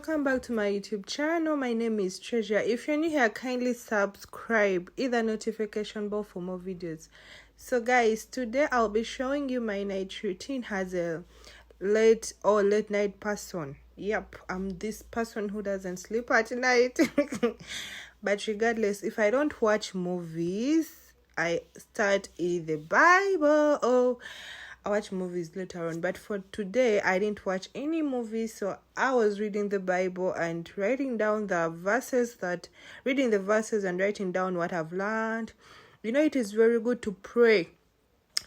welcome back to my YouTube channel. My name is Treasure. If you're new here, kindly subscribe, hit the notification bell for more videos. So guys, today I'll be showing you my night routine as a late night person. Yep, I'm this person who doesn't sleep at night. But regardless, if I don't watch movies, I start in the Bible or I watch movies later on. But for today, I didn't watch any movies, so I was reading the Bible and writing down the verses and writing down what I've learned. You know, it is very good to pray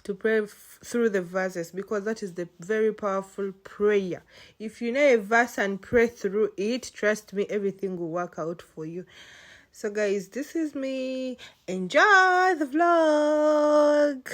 through the verses, because that is the very powerful prayer. If you know a verse and pray through it, trust me, everything will work out for you. So guys, this is me. Enjoy the vlog.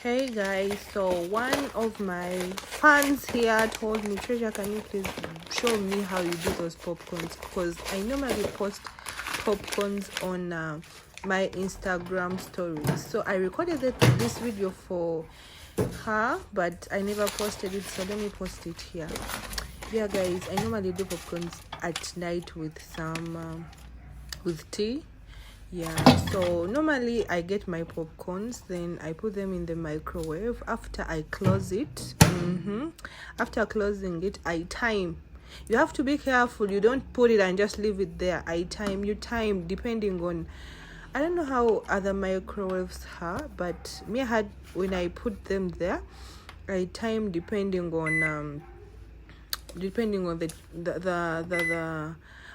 Hey guys, so one of my fans here told me, Treasure, can you please show me how you do those popcorns, because I normally post popcorns on my Instagram stories. So I recorded this video for her, but I never posted it, so let me post it here. Yeah guys, I normally do popcorns at night with some with tea. Yeah, so normally I get my popcorns, then I put them in the microwave. After I close it, after closing it, I time. You have to be careful, you don't put it and just leave it there. You time depending on, I don't know how other microwaves are, but me, I had, when I put them there, I time depending on the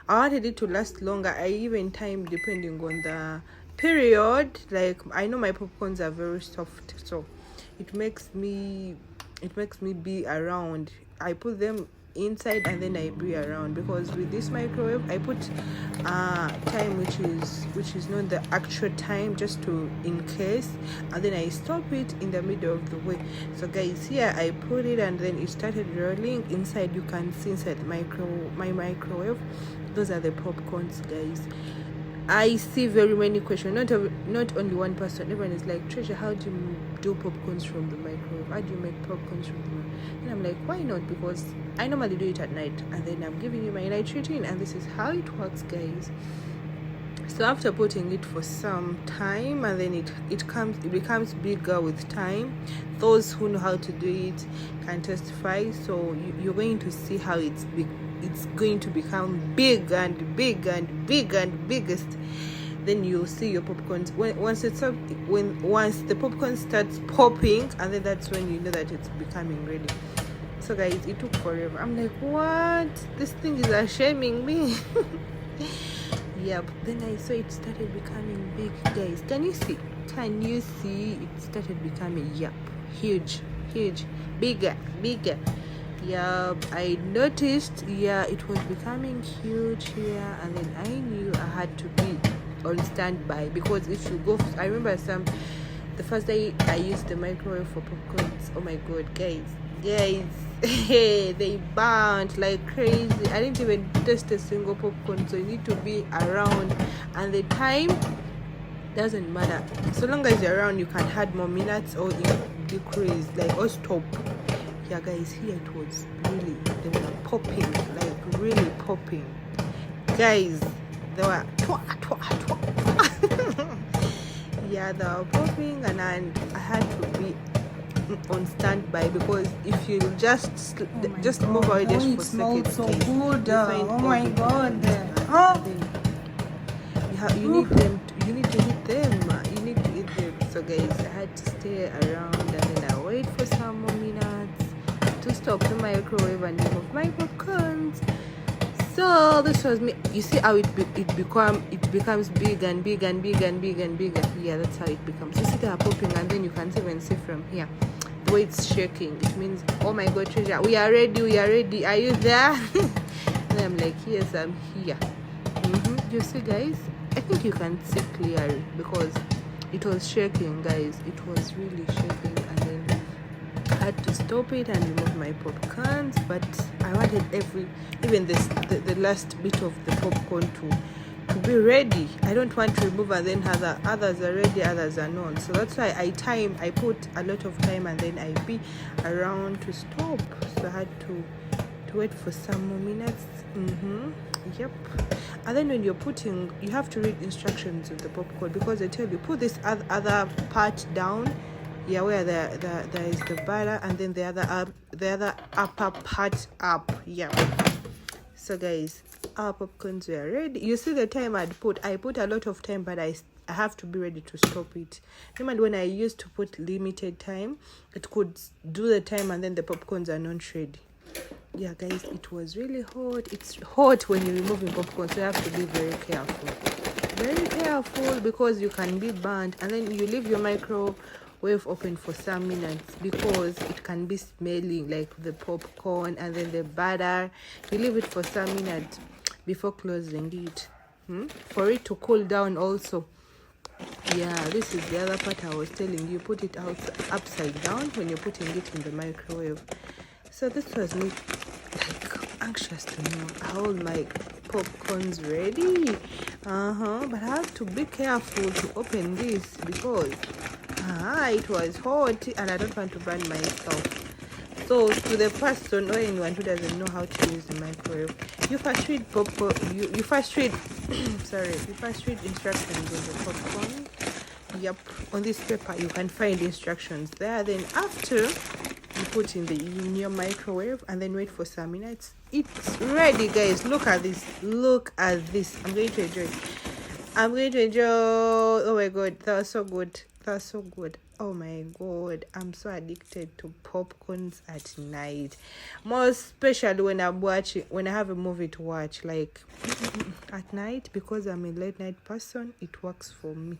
I wanted it to last longer. I even time depending on the period. Like, I know my popcorns are very soft, so it makes me be around. I put them inside and then I be around, because with this microwave I put time which is not the actual time, just to in case, and then I stop it in the middle of the way. So guys, here I put it and then it started rolling. Inside, you can see inside my microwave, those are the popcorns, guys. I see very many questions, not only one person. Everyone is like, Treasure, how do you do popcorns from the microwave? How do you make popcorns from the microwave? And I'm like, why not? Because I normally do it at night, and then I'm giving you my night routine, and this is how it works, guys. So after putting it for some time, and then it becomes bigger with time. Those who know how to do it can testify. So you're going to see how it's going to become big and big and big and biggest. Then you'll see your popcorns once the popcorn starts popping, and then that's when you know that it's becoming ready. So guys, it took forever. I'm like, what? This thing is shaming me. Yep. Then I saw it started becoming big, guys. Can you see it started becoming, yep, huge, bigger. Yeah, I noticed, yeah, it was becoming huge here, and then I knew I had to be on standby, because if you go, I remember the first day I used the microwave for popcorns. Oh my god, guys, they burnt like crazy. I didn't even taste a single popcorn. So you need to be around, and the time doesn't matter, so long as you're around. You can add more minutes or decrease, like, or stop. Yeah guys, here it was really, they were popping, like really popping, guys. They were yeah, they were popping, and I had to be on standby, because if you just move away just for seconds, so good. Oh my god, you need to eat them. You need to eat them. So guys, I had to stay around, and then I wait for some more minutes to stop the microwave and remove my popcorns. So this was me. You see how it becomes big and big and big and big and bigger. Yeah, that's how it becomes. You see they are popping, and then you can even see from here the way it's shaking. It means, oh my god, Treasure, we are ready. Are you there? And I'm like, yes, I'm here. You see, guys, I think you can see clearly, because it was shaking, guys. It was really shaking, and then I had to stop it and remove my popcorns. But I wanted even the last bit of the popcorn to be ready. I don't want to remove and then others are ready, others are not. So that's why I put a lot of time, and then I be around to stop. So I had to wait for some more minutes. Yep. And then when you're putting, you have to read instructions of the popcorn, because they tell you put this other part down, yeah, where there is the batter, and then the other upper part up. Yeah. So guys, our popcorns were ready. You see the time I put a lot of time, but I have to be ready to stop it. Remember when I used to put limited time, it could do the time and then the popcorns are not ready. Yeah guys, it was really hot. It's hot when you're removing popcorn, so you have to be very careful, because you can be burnt. And then you leave your microwave open for some minutes, because it can be smelling like the popcorn and then the batter. You leave it for some minutes before closing it, for it to cool down also. Yeah, this is the other part I was telling you. Put it out upside down when you're putting it in the microwave. So this was me like anxious to know how my popcorn's ready. But I have to be careful to open this because it was hot and I don't want to burn myself. So to the person or anyone who doesn't know how to use the microwave, you first read popcorn. You first read sorry. You first read instructions on the popcorn. Yep, on this paper you can find instructions there. Then after you put in your microwave and then wait for some minutes. It's ready, guys. Look at this. Look at this. I'm going to enjoy. Oh my god, that was so good. That was so good. Oh my god, I'm so addicted to popcorns at night. More especially when when I have a movie to watch, like at night, because I'm a late night person. It works for me.